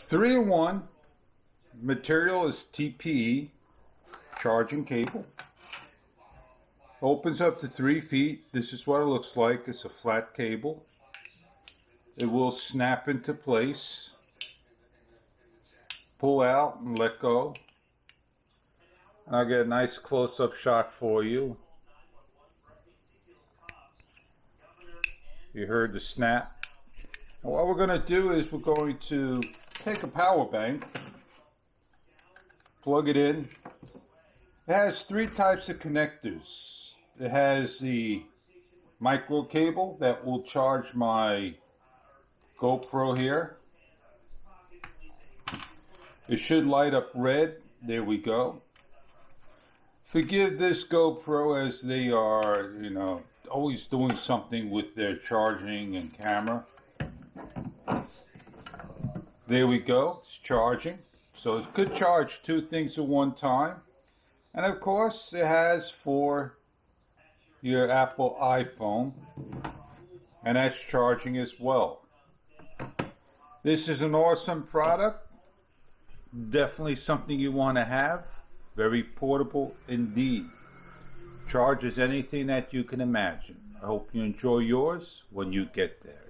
3-in-1. Material is TPE, charging cable. Opens up to 3 feet. This is what it looks like. It's a flat cable. It will snap into place. Pull out and let go. And I'll get a nice close-up shot for you. You heard the snap. And what we're going to do is we're going to take a power bank, plug it in. It has 3 types of connectors. It has the micro cable that will charge my GoPro here. It should light up red. There we go. Forgive this GoPro as they are, always doing something with their charging and camera. There we go. It's charging. So it could charge 2 things at one time. And of course, it has for your Apple iPhone. And that's charging as well. This is an awesome product. Definitely something you want to have. Very portable indeed. Charges anything that you can imagine. I hope you enjoy yours when you get there.